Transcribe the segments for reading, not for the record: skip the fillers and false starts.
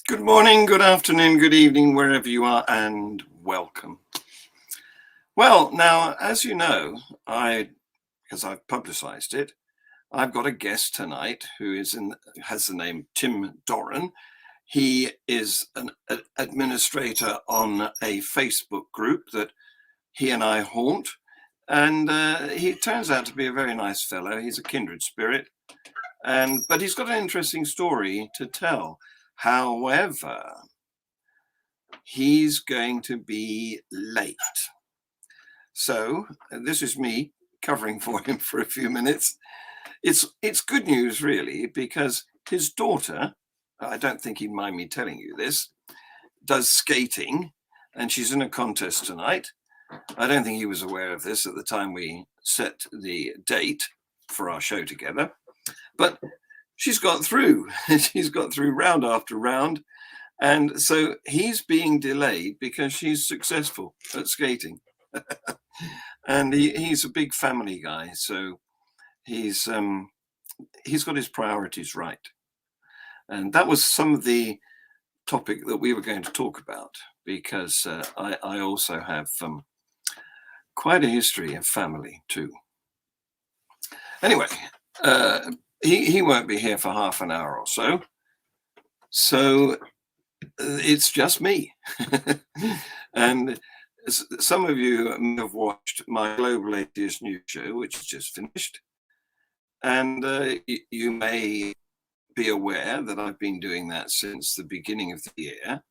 Good morning, good afternoon, good evening, wherever you are, and welcome. Well, now, as you know, because I've publicized it, I've got a guest tonight who has the name Tim Doran. He is an administrator on a Facebook group that he and I haunt, and he turns out to be a very nice fellow. He's a kindred spirit, but he's got an interesting story to tell. However, he's going to be late. So this is me covering for him for a few minutes. It's good news, really, because his daughter, I don't think he'd mind me telling you this, does skating, and she's in a contest tonight. I don't think he was aware of this at the time we set the date for our show together, but she's got through. She's got through round after round. And so he's being delayed because she's successful at skating. And he's a big family guy. So he's got his priorities right. And that was some of the topic that we were going to talk about, because I also have quite a history of family too. Anyway, he won't be here for half an hour or so. So it's just me. And some of you may have watched my Global Atheist News show, which has just finished. And you may be aware that I've been doing that since the beginning of the year,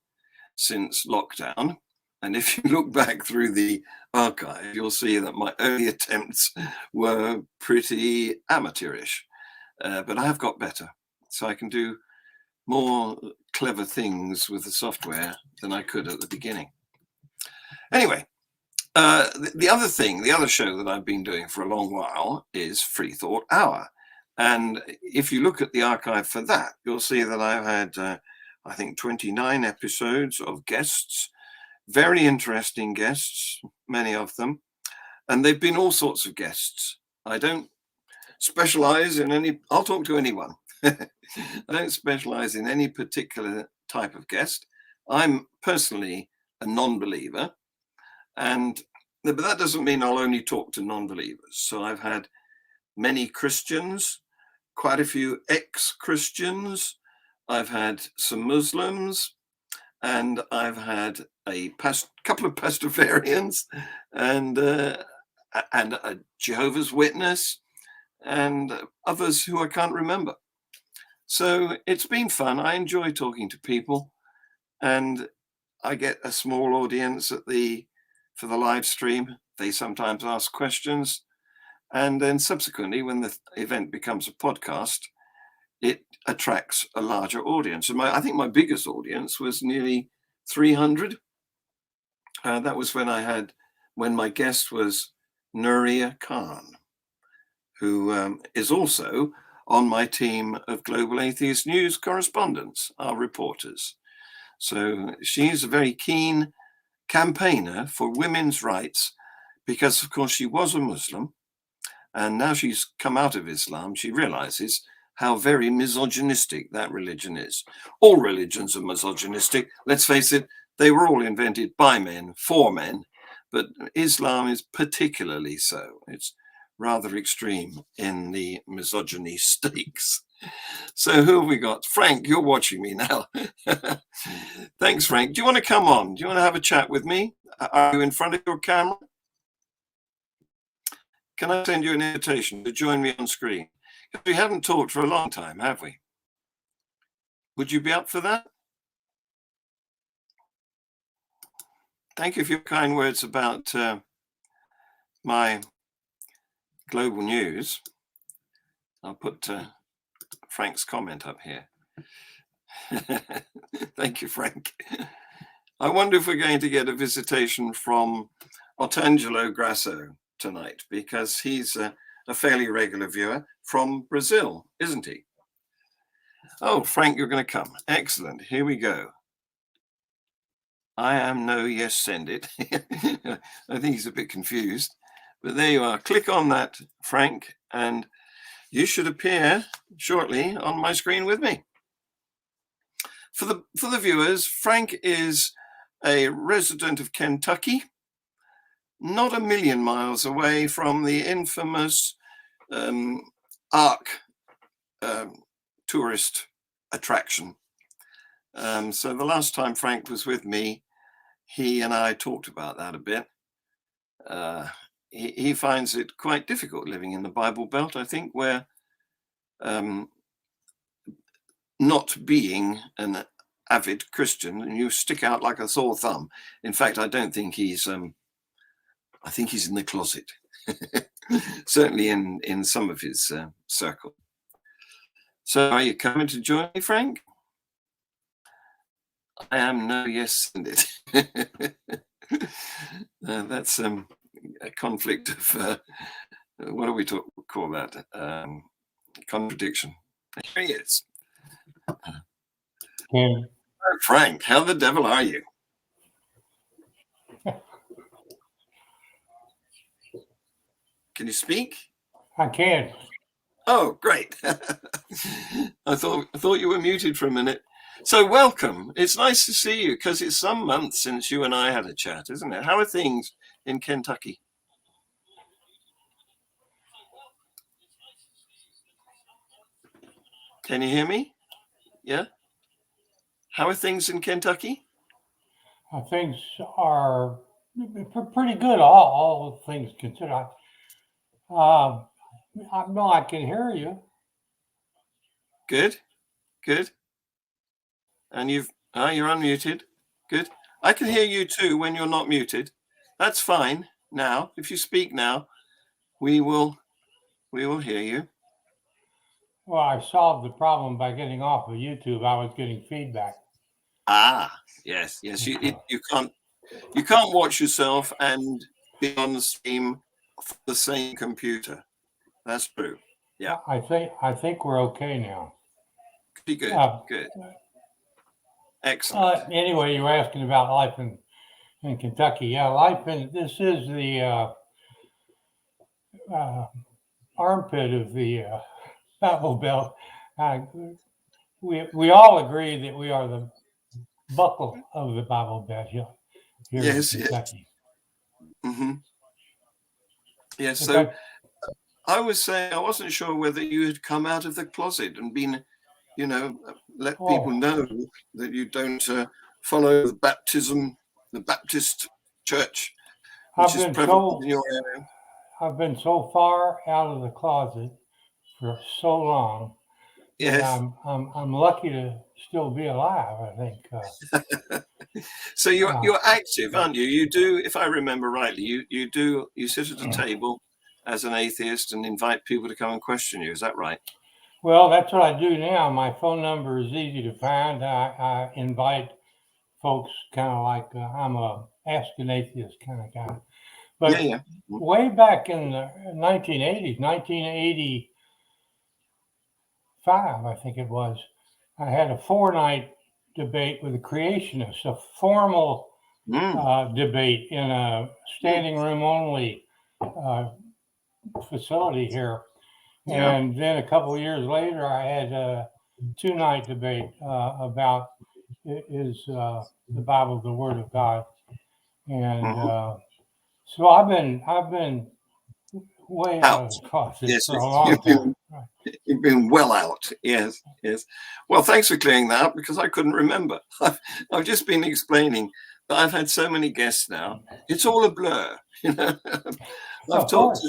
since lockdown. And if you look back through the archive, you'll see that my early attempts were pretty amateurish. But I have got better. So I can do more clever things with the software than I could at the beginning. Anyway, the other show that I've been doing for a long while is Free Thought Hour. And if you look at the archive for that, you'll see that I've had, I think, 29 episodes of guests, very interesting guests, many of them. And they've been all sorts of guests. I don't specialize in any, I'll talk to anyone. I don't specialize in any particular type of guest. I'm personally a non-believer, but that doesn't mean I'll only talk to non-believers. So I've had many Christians, quite a few ex-Christians. I've had some Muslims, and I've had a couple of Pastafarians, and a Jehovah's Witness, and others who I can't remember. So it's been fun. I enjoy talking to people, and I get a small audience for the live stream. They sometimes ask questions, and then subsequently, when the event becomes a podcast, it attracts a larger audience. And I think my biggest audience was nearly 300. That was when my guest was Nuria Khan, who is also on my team of Global Atheist News correspondents, our reporters. So she's a very keen campaigner for women's rights, because, of course, she was a Muslim, and now she's come out of Islam. She realizes how very misogynistic that religion is. All religions are misogynistic. Let's face it, they were all invented by men, for men, but Islam is particularly so. It's rather extreme in the misogyny stakes. So who have we got? Frank, you're watching me now. Thanks, Frank. Do you want to come on? Do you want to have a chat with me? Are you in front of your camera? Can I send you an invitation to join me on screen? Because we haven't talked for a long time, have we? Would you be up for that? Thank you for your kind words about my global news. I'll put Frank's comment up here. Thank you, Frank. I wonder if we're going to get a visitation from Otangelo Grasso tonight, because he's a fairly regular viewer from Brazil, isn't he? Oh, Frank, you're going to come. Excellent. Here we go. I am no, yes, send it. I think he's a bit confused, but there you are. Click on that, Frank, and you should appear shortly on my screen with me. For the viewers, Frank is a resident of Kentucky, not a million miles away from the infamous Ark tourist attraction. So the last time Frank was with me, he and I talked about that a bit. He finds it quite difficult living in the Bible Belt, I think, where not being an avid Christian, and you stick out like a sore thumb. In fact, I don't think he's I think he's in the closet. Certainly in some of his circle. So are you coming to join me, Frank? I am. No, yes, send it. That's a conflict of what do we call that? Contradiction. Here he is. Yeah. Frank, how the devil are you? Can you speak? I can. Oh, great. I thought you were muted for a minute. So welcome. It's nice to see you, because it's some months since you and I had a chat, isn't it? How are things in Kentucky? Can you hear me? Yeah? How are things in Kentucky? Things are pretty good, all things considered. No, I can hear you. Good, good. And you're unmuted. Good. I can hear you too when you're not muted. That's fine. Now, if you speak now, we will hear you. Well, I solved the problem by getting off of YouTube. I was getting feedback. Ah, yes. You can't watch yourself and be on the stream for the same computer. That's true. Yeah. I think we're okay now. Pretty good. Good. Excellent. Anyway, you were asking about life in Kentucky. Yeah, this is the armpit of the Bible Belt. We all agree that we are the buckle of the Bible Belt here Yes, in Kentucky. Yes. Mm-hmm. Yes. So I was saying I wasn't sure whether you had come out of the closet and been, let people know that you don't follow the Baptist church, which is prevalent in your area. I've been so far out of the closet for so long. Yes. I'm lucky to still be alive, I think. So you're active, aren't you? You do, if I remember rightly, you sit at a table as an atheist and invite people to come and question you. Is that right? Well, that's what I do now. My phone number is easy to find. I invite folks kind of like I'm a ask an atheist kind of guy. But way back in the 1980s, 1985, I think it was, I had a 4-night debate with a creationist, a formal debate in a standing room only facility here. And then a couple of years later, I had a 2-night debate about is the Bible the Word of God, and so I've been way out of the closet for a long time. You've been well out. Yes. Well, thanks for clearing that up, because I couldn't remember. I've just been explaining that I've had so many guests now. It's all a blur. I've talked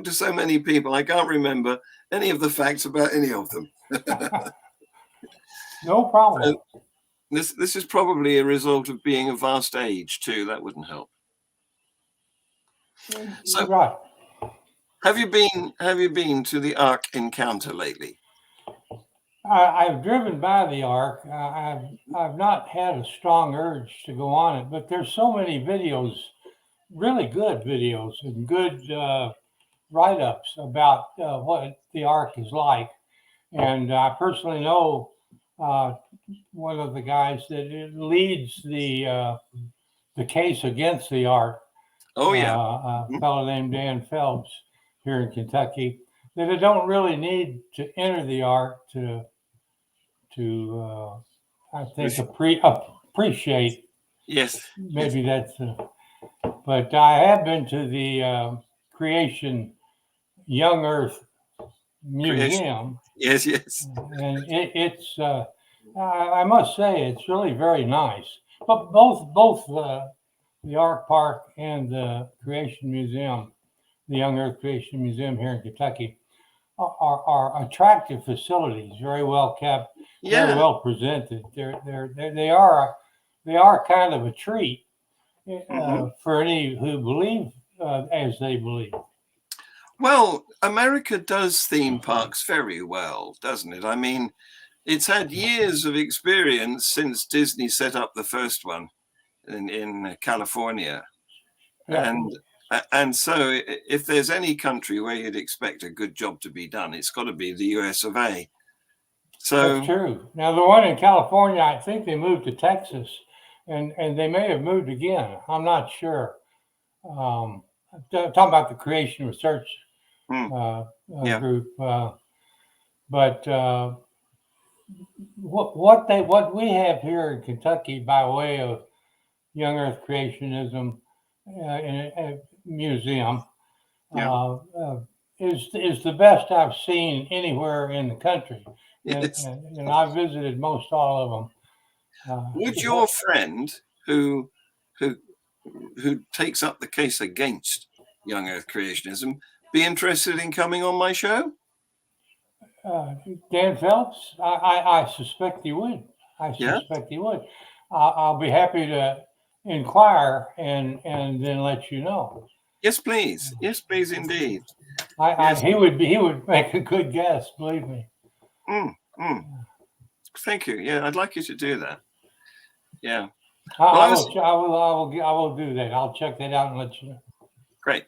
to so many people, I can't remember any of the facts about any of them. No problem. So this is probably a result of being a vast age too. That wouldn't help. So, right. Have you been to the Ark encounter lately? I've driven by the Ark. I've not had a strong urge to go on it, but there's so many videos, really good videos and good write-ups about what the Ark is like. And I personally know one of the guys that leads the case against the Ark. Oh yeah, a fellow named Dan Phelps here in Kentucky. That I don't really need to enter the Ark to I think appreciate. Yes. Maybe that's. But I have been to the Creation Young Earth Creation. Museum, Yes, yes. and it's. I must say it's really very nice. But both the Ark Park and the Creation Museum, the Young Earth Creation Museum here in Kentucky, are attractive facilities, very well kept, very Yeah. well presented. They are kind of a treat for any who believe as they believe. Well, America does theme parks very well, doesn't it? I mean, it's had years of experience since Disney set up the first one in California. Yeah. And so if there's any country where you'd expect a good job to be done, it's got to be the US of A. So That's true. Now, the one in California, I think they moved to Texas, and they may have moved again. I'm not sure. I'm talking about the Creation Research yeah. group, but what we have here in Kentucky by way of Young Earth Creationism in a museum Yeah. is the best I've seen anywhere in the country, Yes. and I've visited most all of them. Would your friend who takes up the case against young Earth creationism be interested in coming on my show? Dan Phelps, I suspect he would. I Yeah. suspect he would. I'll be happy to inquire and then let you know. Yes, please. Yes, please, indeed. Yes. He would make a good guess, believe me. Thank you. Yeah, I'd like you to do that. Yeah. I will do that. I'll check that out and let you know. Great.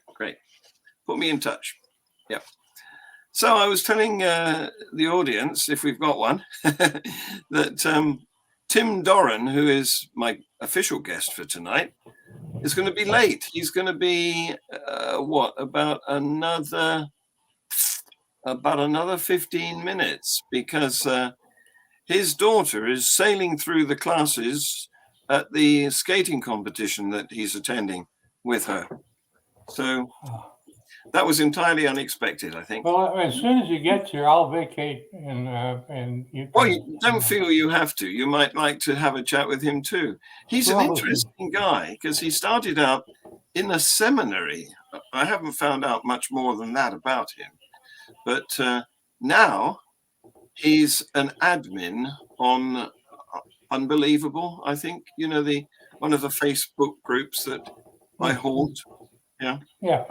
Put me in touch. Yeah. So I was telling the audience, if we've got one, that Tim Doran, who is my official guest for tonight, is going to be late. He's going to be about another 15 minutes because his daughter is sailing through the classes at the skating competition that he's attending with her. So that was entirely unexpected, I think. Well, as soon as you get here, I'll vacate and you can, well, you don't feel you have to. You might like to have a chat with him too. He's an interesting guy because he started out in a seminary. I haven't found out much more than that about him. But now he's an admin on Unbelievable, I think. You know, one of the Facebook groups that I haunt. Yeah. Yeah.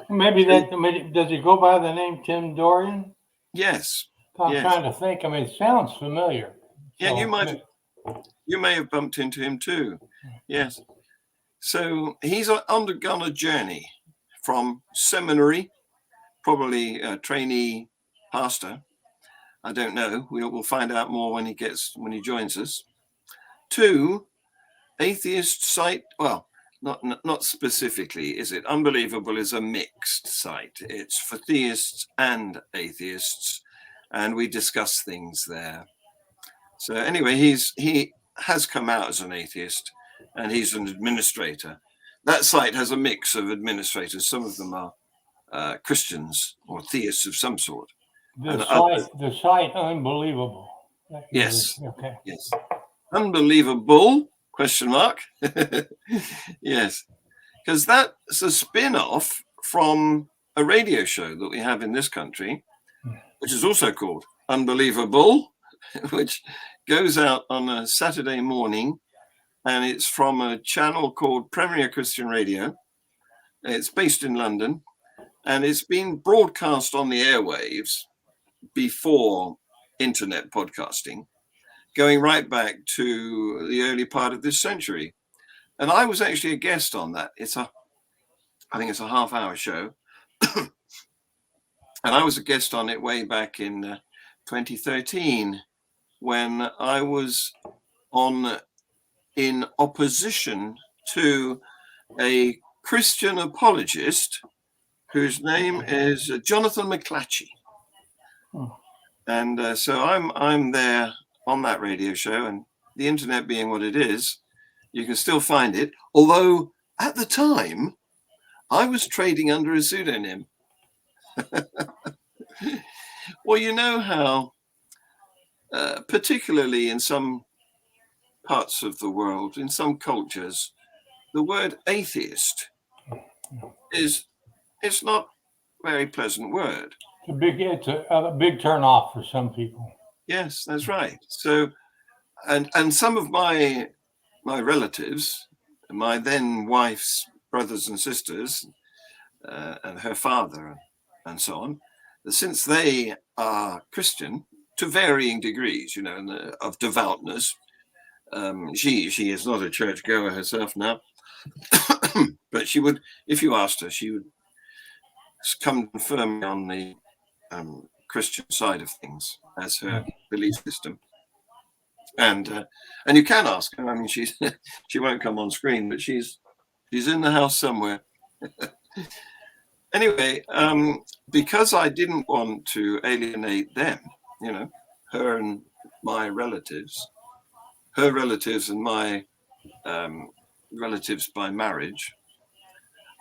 Maybe does he go by the name Tim Dorian? Yes. I'm trying to think. I mean, it sounds familiar. Yeah, you may have bumped into him too. Yes. So he's undergone a journey from seminary, probably a trainee pastor. I don't know. We'll find out more when he joins us. To atheist site. Well, not specifically, is it? Unbelievable is a mixed site. It's for theists and atheists, and we discuss things there. So anyway, he has come out as an atheist, and he's an administrator. That site has a mix of administrators. Some of them are Christians or theists of some sort. The site Unbelievable. Yes. Okay. Yes. Unbelievable ? Yes. Because that's a spin-off from a radio show that we have in this country, which is also called Unbelievable, which goes out on a Saturday morning, and it's from a channel called Premier Christian Radio. It's based in London, and it's been broadcast on the airwaves before internet podcasting, going right back to the early part of this century. And I was actually a guest on that. I think it's a half-hour show. And I was a guest on it way back in 2013 when I was in opposition to a Christian apologist whose name is Jonathan McClatchy. And so I'm there on that radio show, and the internet being what it is, you can still find it. Although at the time, I was trading under a pseudonym. Well, you know how, particularly in some parts of the world, in some cultures, the word atheist it's not a very pleasant word. It's a big turn off for some people. Yes, that's right. So, and some of my relatives, my then wife's brothers and sisters, and her father, and so on, since they are Christian to varying degrees, you know, of devoutness. She is not a churchgoer herself now, but she would, if you asked her, she would come firmly on the Christian side of things as her belief system. And you can ask her. I mean, she won't come on screen, but she's in the house somewhere. Anyway, because I didn't want to alienate them, you know, her and my relatives, her relatives and my relatives by marriage,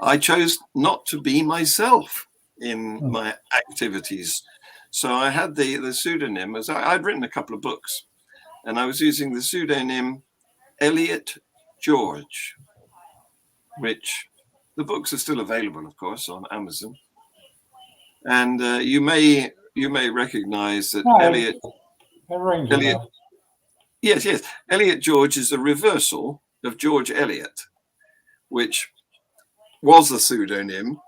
I chose not to be myself in my activities. So I had the pseudonym, as I'd written a couple of books, and I was using the pseudonym Elliot George, which the books are still available, of course, on Amazon. And you may recognize that Elliot. Yes. Elliot George is a reversal of George Eliot, which was a pseudonym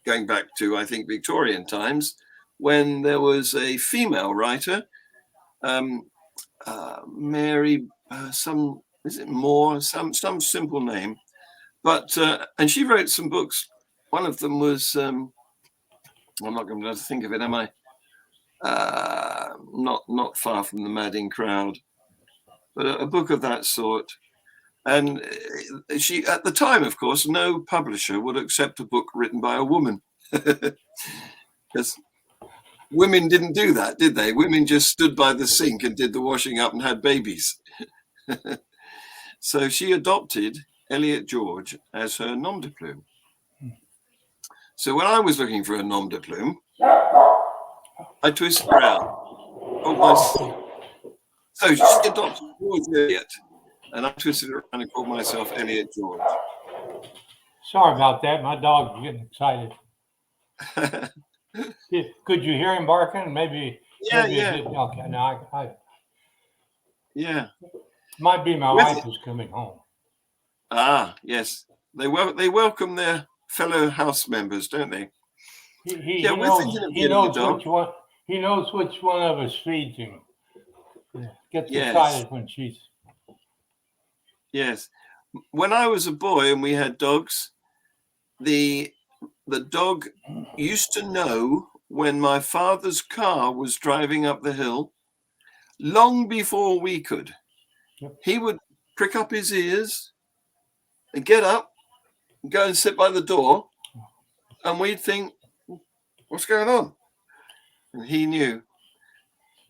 going back to, I think, Victorian times, when there was a female writer, Mary, some simple name, but and she wrote some books. One of them was I'm not going to think of it, am I? Not Far from the Madding Crowd, but a book of that sort. And she, at the time, of course, no publisher would accept a book written by a woman, because women didn't do that, did they? Women just stood by the sink and did the washing up and had babies. So she adopted Elliot George as her nom de plume. So when I was looking for a nom de plume, I twisted around. So she adopted George Eliot, and I twisted around and called myself Elliot George. Sorry about that. My dog's getting excited. Could you hear him barking? Maybe. Yeah. Okay, now Yeah. Might be my wife who's coming home. Ah, yes. They welcome their fellow house members, don't they? He knows which one of us feeds him. Gets excited when she's. Yes. When I was a boy and we had dogs, the dog used to know when my father's car was driving up the hill, long before we could. Yep. He would prick up his ears and get up and go and sit by the door, and we'd think, what's going on? And he knew.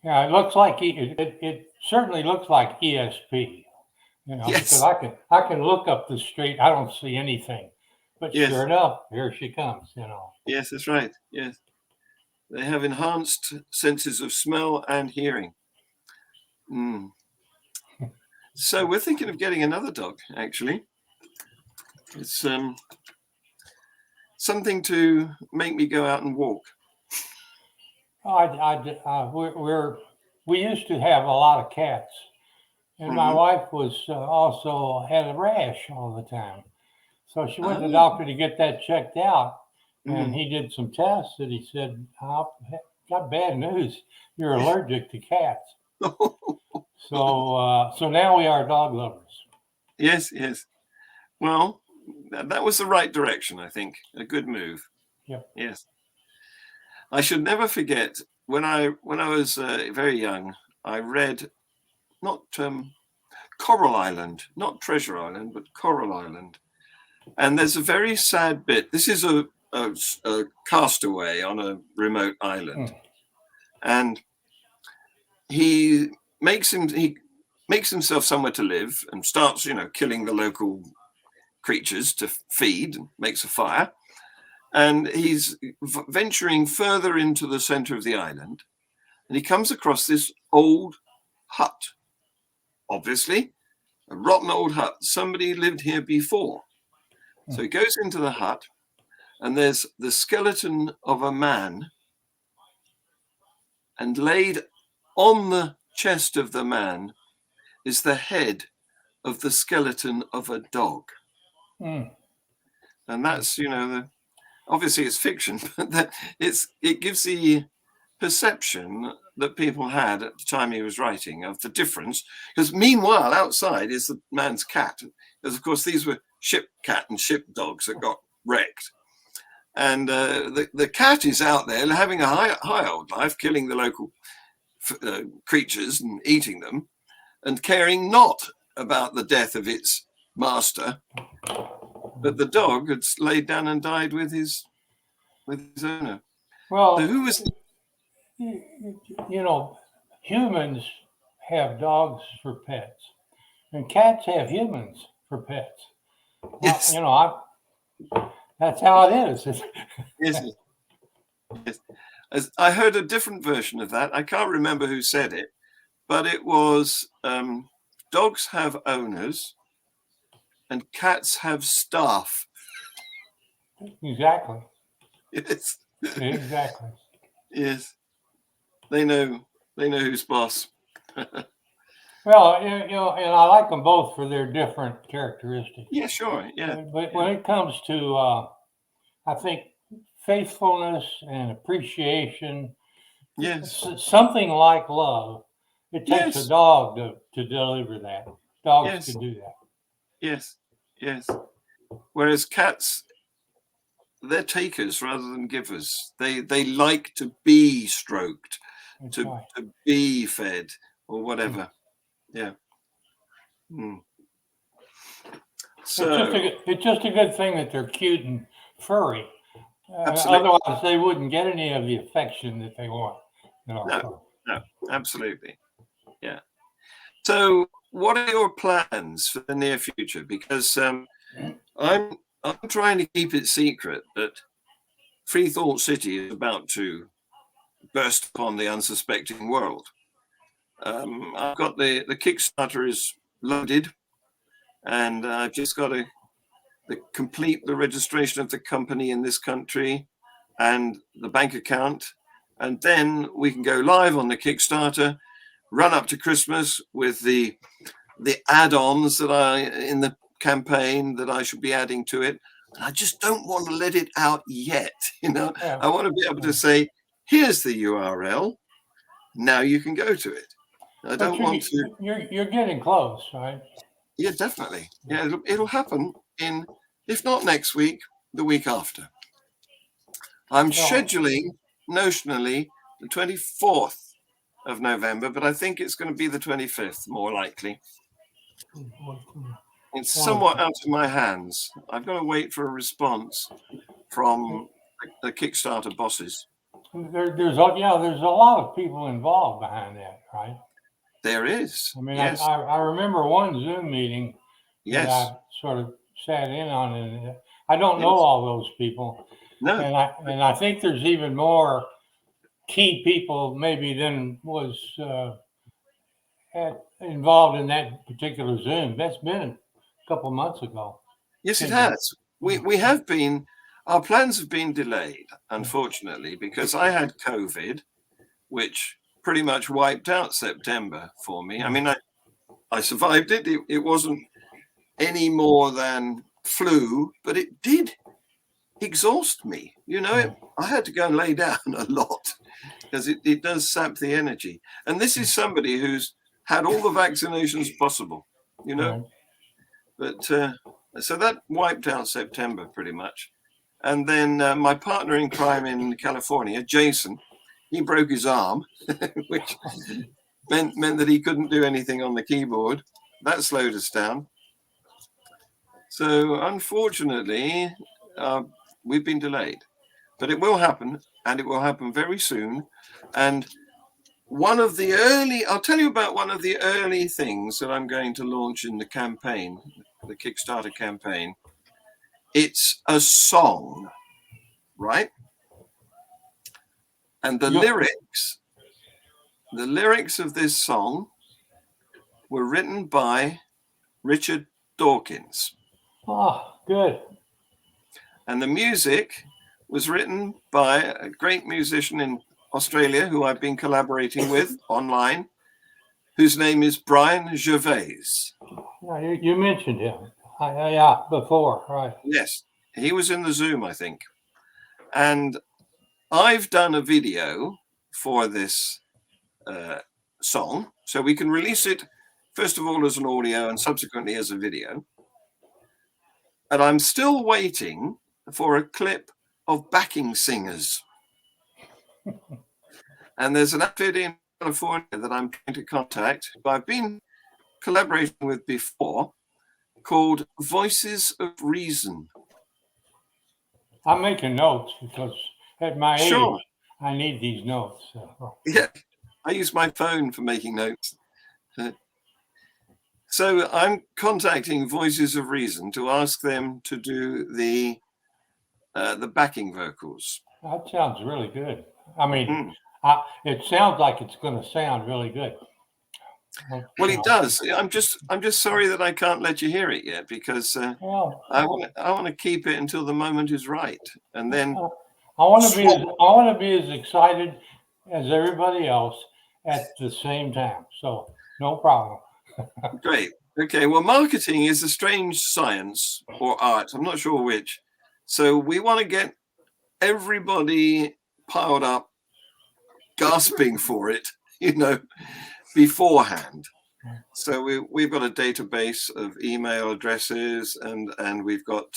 Yeah, it looks like it certainly looks like ESP. You know, yes. Because I can look up the street, I don't see anything, but yes. Sure enough, here she comes. You know. Yes, that's right. Yes, they have enhanced senses of smell and hearing. So we're thinking of getting another dog. Actually, it's something to make me go out and walk. We used to have a lot of cats. And my wife was also had a rash all the time. So she went to the doctor to get that checked out. And he did some tests and he said, I've got bad news. You're allergic to cats. So now we are dog lovers. Yes. Well, that was the right direction, I think. A good move. Yep. Yes. I should never forget when I was very young, I read not Coral Island, not Treasure Island, but Coral Island. And there's a very sad bit. This is a castaway on a remote island. And he he makes himself somewhere to live and starts, killing the local creatures to feed, and makes a fire. And he's venturing further into the center of the island, and he comes across this old hut. Obviously, a rotten old hut. Somebody lived here before. So he goes into the hut, and there's the skeleton of a man, and laid on the chest of the man is the head of the skeleton of a dog. And that's, obviously it's fiction, but it gives the perception that people had at the time he was writing of the difference. Because meanwhile, outside is the man's cat. Because of course these were ship cat and ship dogs that got wrecked. And the cat is out there having a high old life, killing the local creatures and eating them, and caring not about the death of its master. But the dog had laid down and died with his owner. Well, so who was? Humans have dogs for pets, and cats have humans for pets. Yes. That's how it is. Yes. I heard a different version of that. I can't remember who said it, but it was dogs have owners and cats have staff. Exactly. Yes. Exactly. Yes. They know who's boss. Well, and I like them both for their different characteristics. Yeah, sure. Yeah. But when it comes to, I think, faithfulness and appreciation, Yes. something like love, it takes Yes. a dog to deliver that. Dogs Yes. can do that. Yes. Yes. Whereas cats, they're takers rather than givers. They like to be stroked, to be fed, or whatever. Yeah. So it's just a good thing that they're cute and furry. absolutely. Otherwise, they wouldn't get any of the affection that they want. No, absolutely. Yeah. So, what are your plans for the near future? Because I'm trying to keep it secret that Free Thought City is about to burst upon the unsuspecting world. I've got the Kickstarter is loaded, and I've just got to complete the registration of the company in this country and the bank account, and then we can go live on the Kickstarter, run up to Christmas with the add-ons that in the campaign that I should be adding to it. And I just don't want to let it out yet. I want to be able to say, here's the URL. Now you can go to it. I don't want to. You're getting close, right? Yeah, definitely. Yeah, it'll happen if not next week, the week after. I'm scheduling notionally the 24th of November, but I think it's going to be the 25th, more likely. It's somewhat out of my hands. I've got to wait for a response from the Kickstarter bosses. There's a lot of people involved behind that, right? There is. I mean, yes. I remember one Zoom meeting yes. that I sort of sat in on, and I don't know all those people. No. And I think there's even more key people maybe than was involved in that particular Zoom. That's been a couple months ago. Yes, it has. We have been. Our plans have been delayed, unfortunately, because I had COVID, which pretty much wiped out September for me. I mean, I survived it. It wasn't any more than flu, but it did exhaust me. I had to go and lay down a lot because it does sap the energy. And this is somebody who's had all the vaccinations possible, But so that wiped out September pretty much. And then my partner in crime in California, Jason, he broke his arm, which meant that he couldn't do anything on the keyboard. That slowed us down. So unfortunately, we've been delayed. But it will happen, and it will happen very soon. And I'll tell you about one of the early things that I'm going to launch in the campaign, the Kickstarter campaign. It's a song, right? And the lyrics of this song were written by Richard Dawkins. Oh, good. And the music was written by a great musician in Australia who I've been collaborating with online, whose name is Brian Gervais. Yeah, you mentioned him. Before, right? Yes, he was in the Zoom, I think. And I've done a video for this song, so we can release it first of all as an audio and subsequently as a video. And I'm still waiting for a clip of backing singers. And there's an outfit in California that I'm trying to contact, who I've been collaborating with before, called Voices of Reason. I'm making notes because at my Sure. age, I need these notes. So. Yeah, I use my phone for making notes. So I'm contacting Voices of Reason to ask them to do the backing vocals. That sounds really good. I mean, it sounds like it's going to sound really good. Well, it does. I'm just sorry that I can't let you hear it yet, because I want to keep it until the moment is right, and then I want to be as excited as everybody else at the same time. So no problem. Great. Okay. Well, marketing is a strange science or art. I'm not sure which. So we want to get everybody piled up, gasping for it, beforehand. So we've got a database of email addresses, and we've got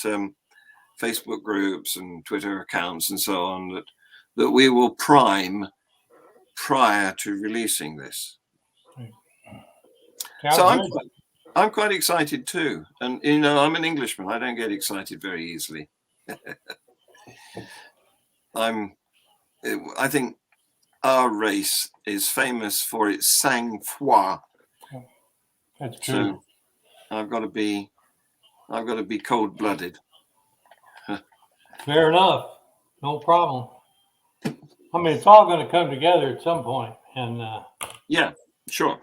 Facebook groups and Twitter accounts and so on that we will prime prior to releasing this. So I'm quite excited too. And I'm an Englishman. I don't get excited very easily. I think our race is famous for its sang-froid. That's true. So I've got to be cold-blooded. Fair enough. No problem. I mean, it's all going to come together at some point. And yeah, sure.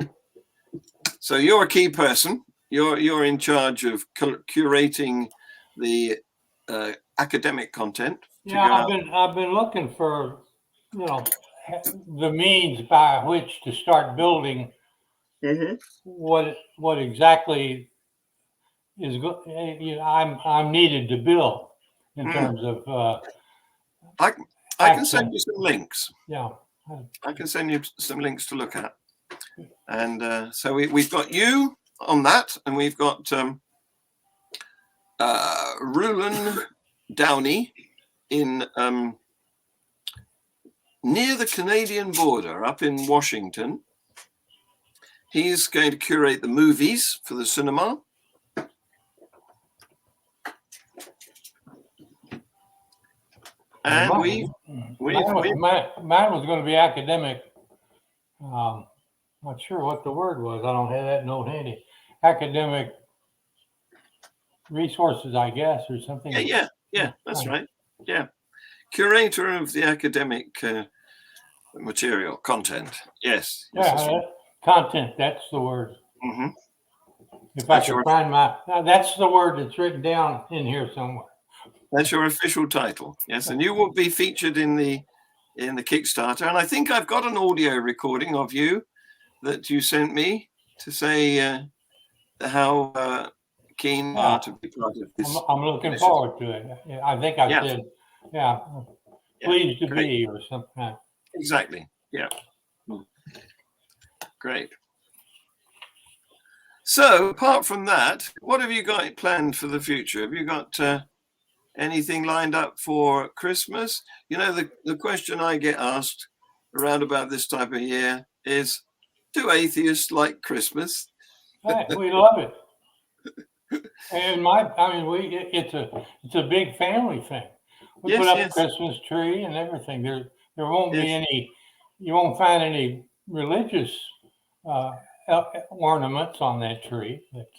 So you're a key person. You're in charge of curating the academic content. Yeah, I've been looking for, the means by which to start building what exactly is I'm needed to build in terms of. I can send you some links. Yeah, I can send you some links to look at. And so we've got you on that, and we've got Rulon Downey in near the Canadian border up in Washington. He's going to curate the movies for the cinema. And mine was going to be academic. Not sure what the word was. I don't have that note handy. Academic resources, I guess, or something. Yeah, that's right. Yeah, curator of the academic material content. Yes. Content. That's the word. Mm-hmm. If I can find that's the word that's written down in here somewhere. That's your official title. Yes, and you will be featured in the Kickstarter. And I think I've got an audio recording of you that you sent me to say how keen you are to be part of this. I'm looking forward to it. I think I said, pleased to be or something. Exactly. Yeah. Great. So apart from that, what have you got planned for the future? Have you got anything lined up for Christmas? The question I get asked around about this type of year is, do atheists like Christmas? We love it. And it's a big family thing. We put up a Christmas tree and everything. There won't be any. You won't find any religious ornaments on that tree. But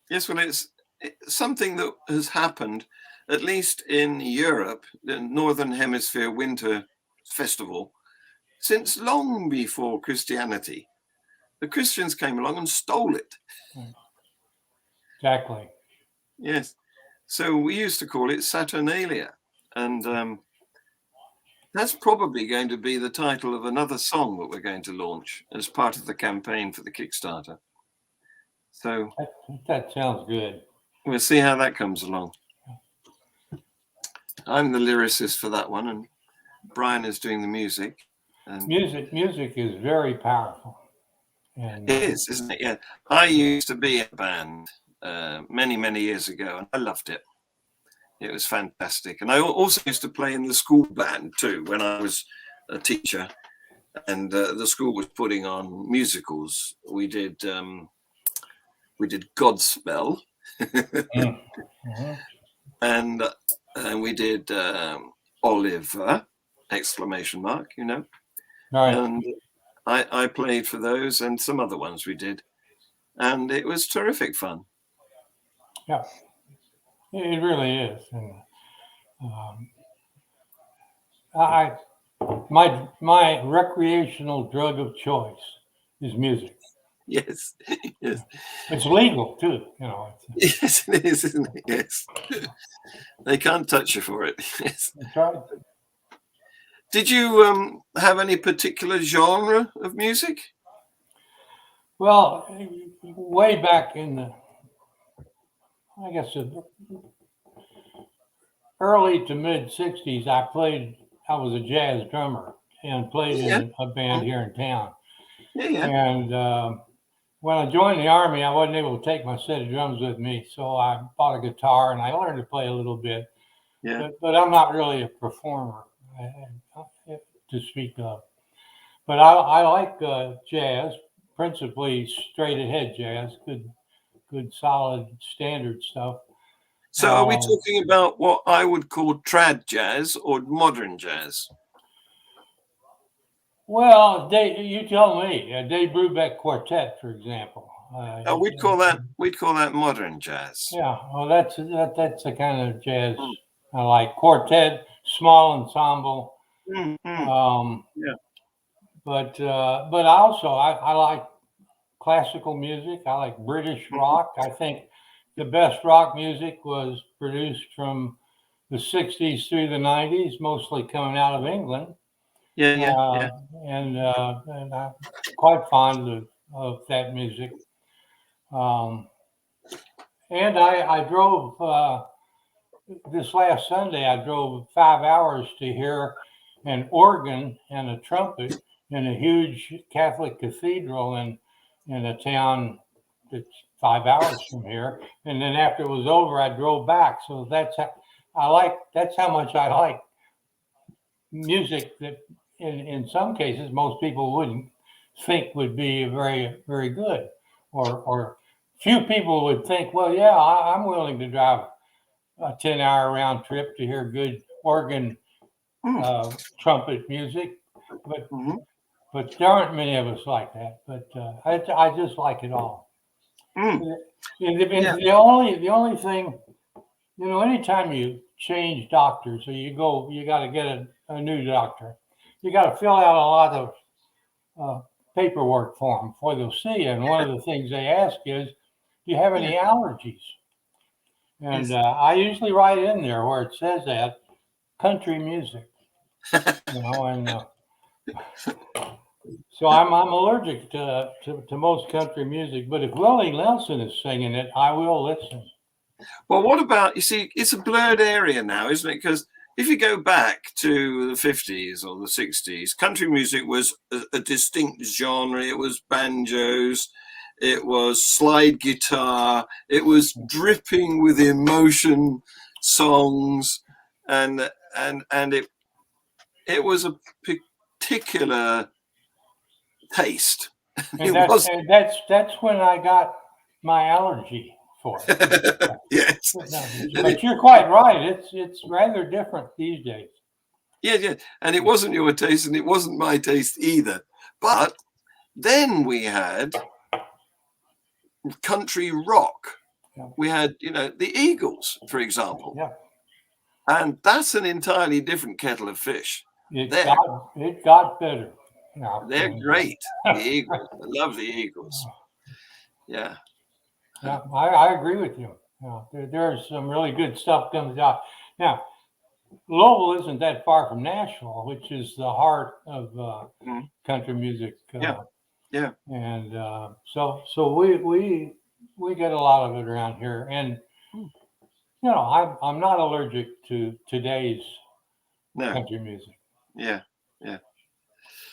yes, well, it's something that has happened, at least in Europe, the Northern Hemisphere Winter Festival, since long before Christianity. The Christians came along and stole it. Exactly. Yes. So we used to call it Saturnalia. And that's probably going to be the title of another song that we're going to launch as part of the campaign for the Kickstarter. So that sounds good. We'll see how that comes along. I'm the lyricist for that one, and Brian is doing the music. And music is very powerful. And it is, isn't it? Yeah. I used to be in a band many, many years ago, and I loved it. It was fantastic. And I also used to play in the school band too when I was a teacher, and the school was putting on musicals. We did Godspell, and we did Oliver ! You know. Right. And I played for those and some other ones we did, and it was terrific fun. Yeah, it really is. And my recreational drug of choice is music. Yes, yes. It's legal too, you know. Yes, it is, isn't it? Yes. They can't touch you for it. Yes. That's right. Did you have any particular genre of music? Well, way back in the, I guess, early to mid 60s, I was a jazz drummer and played in a band here in town. Yeah. And when I joined the Army, I wasn't able to take my set of drums with me, so I bought a guitar and I learned to play a little bit. Yeah. But I'm not really a performer to speak of. But I like jazz, principally straight ahead jazz, good solid standard stuff. So are we talking about what I would call trad jazz or modern jazz? Well, you tell me. Dave Brubeck Quartet, for example. We'd call that modern jazz. Yeah, well, that's the kind of jazz I like. Quartet, small ensemble. Yeah. But I like classical music. I like British rock. I think the best rock music was produced from the 60s through the 90s, mostly coming out of England. Yeah. And I'm quite fond of that music. And I drove this last Sunday. I drove 5 hours to hear an organ and a trumpet in a huge Catholic cathedral in a town that's 5 hours from here. And then after it was over, I drove back. So that's how much I like music that in some cases most people wouldn't think would be very, very good, or few people would think, well, yeah, I'm willing to drive a 10-hour round trip to hear good organ trumpet music, but there aren't many of us like that. But I just like it all. The only thing, you know, anytime you change doctors, or you got to get a new doctor, you got to fill out a lot of paperwork for them before they'll see you. And one of the things they ask is, do you have any allergies? And I usually write in there where it says that country music, you know, and so I'm allergic to most country music. But if Willie Nelson is singing it, I will listen. Well, what about, you see, it's a blurred area now, isn't it? Because if you go back to the 50s or the 60s, country music was a distinct genre. It was banjos, it was slide guitar, it was dripping with emotion songs, and it was a particular taste. And that's when I got my allergy for it. Yes. But you're quite right. It's rather different these days. Yeah. And it wasn't your taste, and it wasn't my taste either. But then we had country rock. Yeah. We had, the Eagles, for example. Yeah. And that's an entirely different kettle of fish. It got better. Yeah. They're great. The Eagles. I love the Eagles. Yeah. Yeah, I agree with you. There's some really good stuff comes out. Now, Louisville isn't that far from Nashville, which is the heart of country music. Yeah. And so we get a lot of it around here. And I'm not allergic to today's country music. Yeah.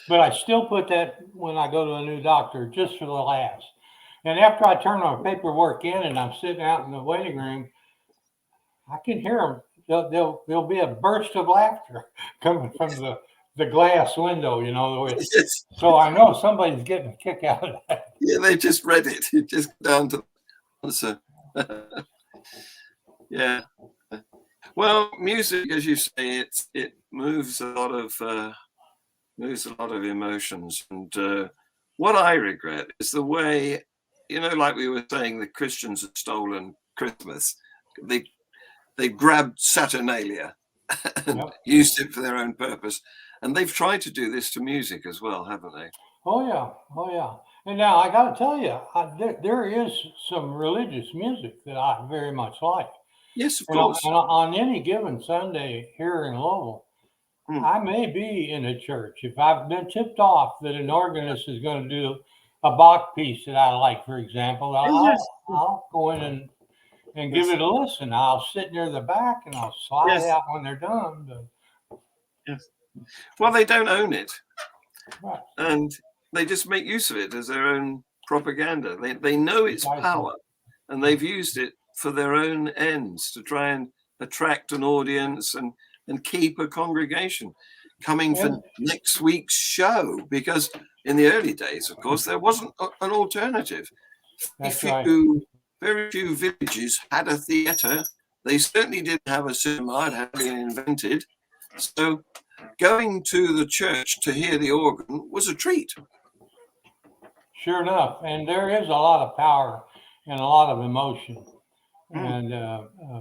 But I still put that when I go to a new doctor just for the laughs. And after I turn my paperwork in and I'm sitting out in the waiting room, I can hear them. There'll be a burst of laughter coming from the glass window, Yes. So I know somebody's getting a kick out of that. Yeah, they just read it. It just down to the answer. Yeah. Well, music, as you say, it moves a lot of emotions. And what I regret is the way, like we were saying, the Christians had stolen Christmas. They grabbed Saturnalia and used it for their own purpose. And they've tried to do this to music as well, haven't they? Oh, yeah. And now I got to tell you, there is some religious music that I very much like. Yes, of course. And on any given Sunday here in Louisville, I may be in a church. If I've been tipped off that an organist is going to do a Bach piece that I like, for example, I'll go in and give it a listen. I'll sit near the back and I'll slide out when they're done. Yes. Well, they don't own it. Right. And they just make use of it as their own propaganda. They know its power, and they've used it for their own ends to try and attract an audience and keep a congregation coming for next week's show. Because in the early days, of course, there wasn't an alternative. Very few villages had a theatre. They certainly didn't have a cinema. It had been invented. So going to the church to hear the organ was a treat. Sure enough. And there is a lot of power and a lot of emotion. And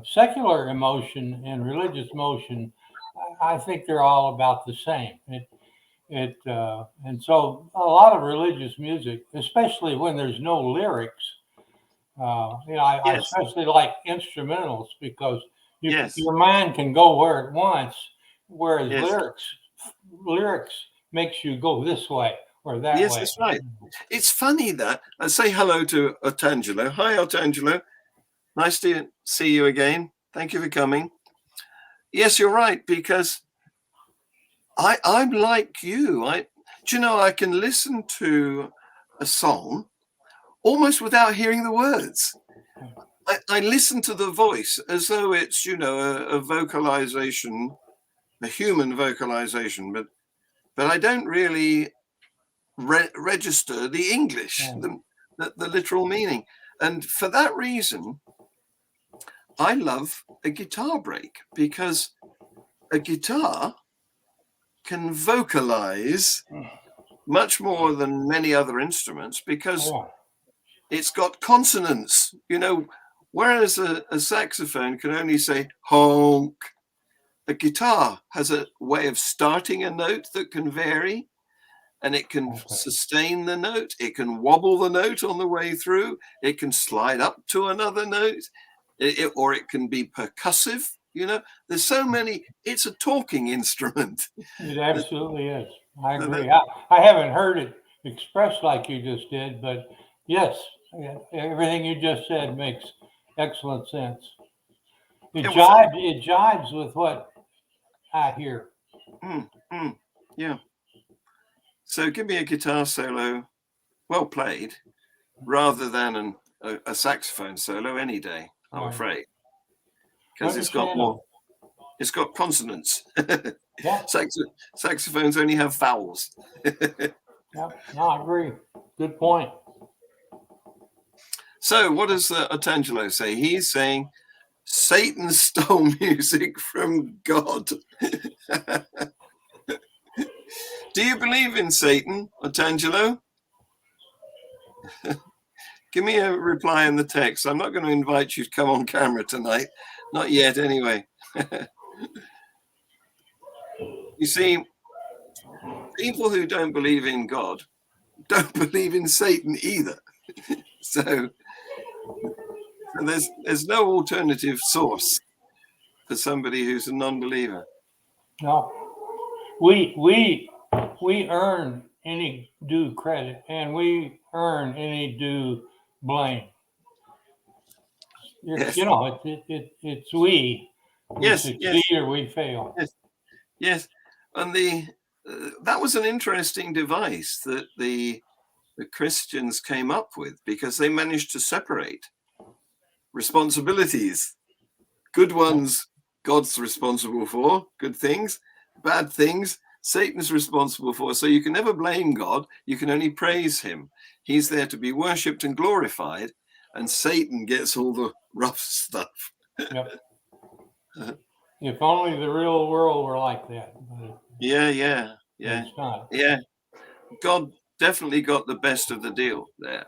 secular emotion and religious emotion, I think they're all about the same. And so a lot of religious music, especially when there's no lyrics, I especially like instrumentals because your mind can go where it wants, whereas lyrics makes you go this way or that way. Yes, that's right. It's funny that I say hello to Otangelo. Hi, Otangelo. Nice to see you again. Thank you for coming. Yes, you're right, because I'm like you. I can listen to a song almost without hearing the words. I listen to the voice as though it's, a vocalization, a human vocalization, but I don't really register the English, the literal meaning. And for that reason, I love a guitar break, because a guitar can vocalize much more than many other instruments because it's got consonants, whereas a saxophone can only say honk. A guitar has a way of starting a note that can vary, and it can sustain the note. It can wobble the note on the way through. It can slide up to another note, or it can be percussive. There's so many. It's a talking instrument. It absolutely is. I agree. I haven't heard it expressed like you just did, but yes, everything you just said makes excellent sense. It jives with what I hear. Yeah. So give me a guitar solo, well played, rather than a saxophone solo any day, I'm afraid. Because it's got consonants. Saxophones only have vowels. I agree. Good point. So what does Otangelo say? He's saying Satan stole music from God. Do you believe in Satan, Otangelo? Give me a reply in the text. I'm not going to invite you to come on camera tonight. Not yet, anyway. You see, people who don't believe in God don't believe in Satan either. So there's no alternative source for somebody who's a non-believer. No, we earn any due credit, and we earn any due blame. Yes. You know, it's we Yes, succeed yes. or we fail. Yes, yes. And that was an interesting device that the Christians came up with, because they managed to separate responsibilities. Good ones, God's responsible for, good things. Bad things, Satan's responsible for. So you can never blame God. You can only praise him. He's there to be worshipped and glorified, and Satan gets all the rough stuff. Yep. If only the real world were like that. Yeah. It's not. Yeah. God definitely got the best of the deal there.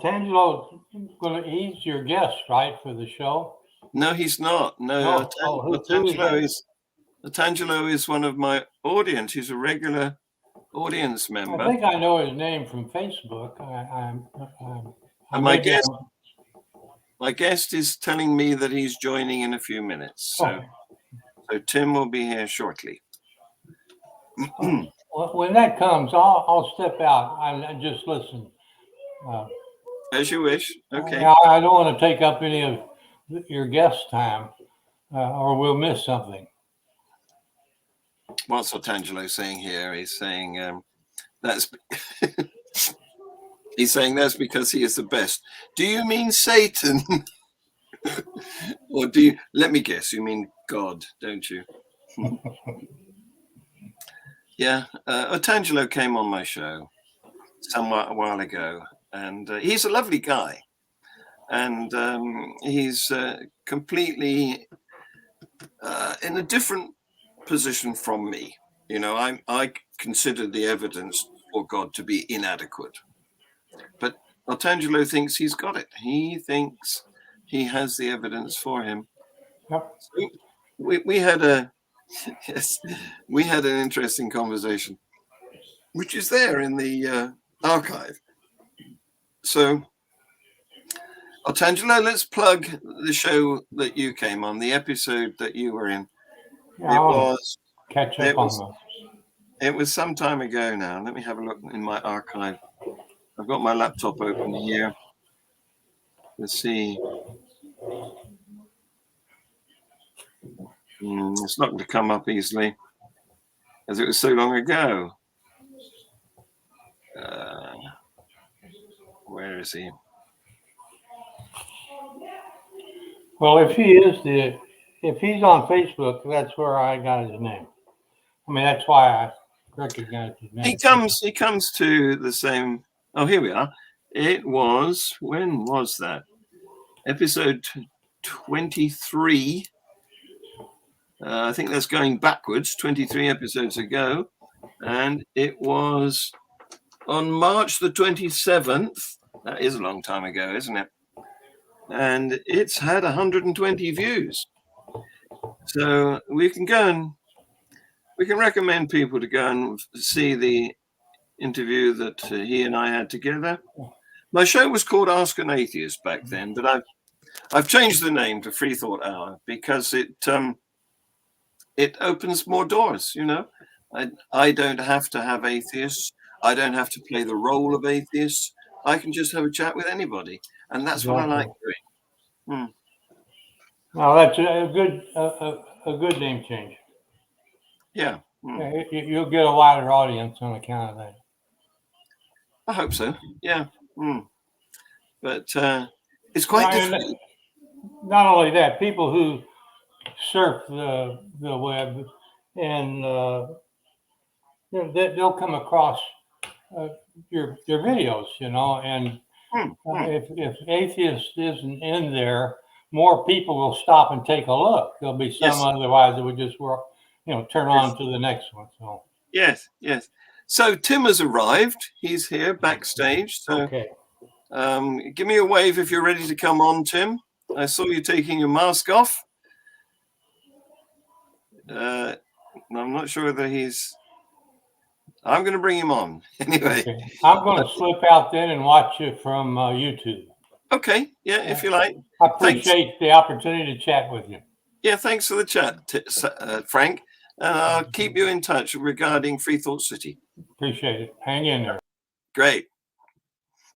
Tangelo's he's your guest, right, for the show? No, he's not. No, Otangelo is one of my audience. He's a regular audience member. I think I know his name from Facebook. And my guest is telling me that he's joining in a few minutes. So Tim will be here shortly. When that comes, I'll step out and just listen. As you wish. Okay. I don't want to take up any of your guest time, or we'll miss something. What's Otangelo saying here? He's saying that's he's saying that's because he is the best. Do you mean Satan? Or let me guess, you mean God, don't you? Yeah, Otangelo came on my show a while ago, and he's a lovely guy, and he's completely in a different position from me. You know, I consider the evidence for God to be inadequate, but Otangelo thinks he's got it. He thinks he has the evidence for him. Yep. So we had we had an interesting conversation, which is there in the archive. So, Otangelo, let's plug the show that you came on, the episode that you were in. Yeah, catch up on those. It was some time ago now. Let me have a look in my archive. I've got my laptop open here. Let's see. It's not going to come up easily, as it was so long ago. Where is he? Well, if he's on Facebook, that's where I got his name. I mean, that's why I recognize his name. He comes to the same. Oh, here we are. It was, when was that? Episode 23. I think that's going backwards, 23 episodes ago. And it was on March the 27th. That is a long time ago, isn't it? And it's had 120 views. So we can recommend people to go and see the interview that he and I had together. My show was called Ask an Atheist back then, but I've changed the name to Free Thought Hour because it opens more doors. You know, I don't have to have atheists. I don't have to play the role of atheists. I can just have a chat with anybody, and that's what I like doing. No, that's a good name change. Yeah. You'll get a wider audience on account of that. I hope so. Yeah. But it's quite difficult. Not only that, people who surf the web and they'll come across your videos, you know, and if atheist isn't in there, more people will stop and take a look. There'll be some Yes. otherwise it would just work, turn on to the next one. So Yes, yes. So Tim has arrived. He's here backstage. So okay. Give me a wave if you're ready to come on, Tim. I saw you taking your mask off. I'm not sure whether I'm going to bring him on anyway. Okay. I'm going to slip out then and watch it from YouTube. Okay, yeah, if you like. I appreciate the opportunity to chat with you. Yeah, thanks for the chat, Frank. And I'll keep you in touch regarding Free Thought City. Appreciate it. Hang in there. Great.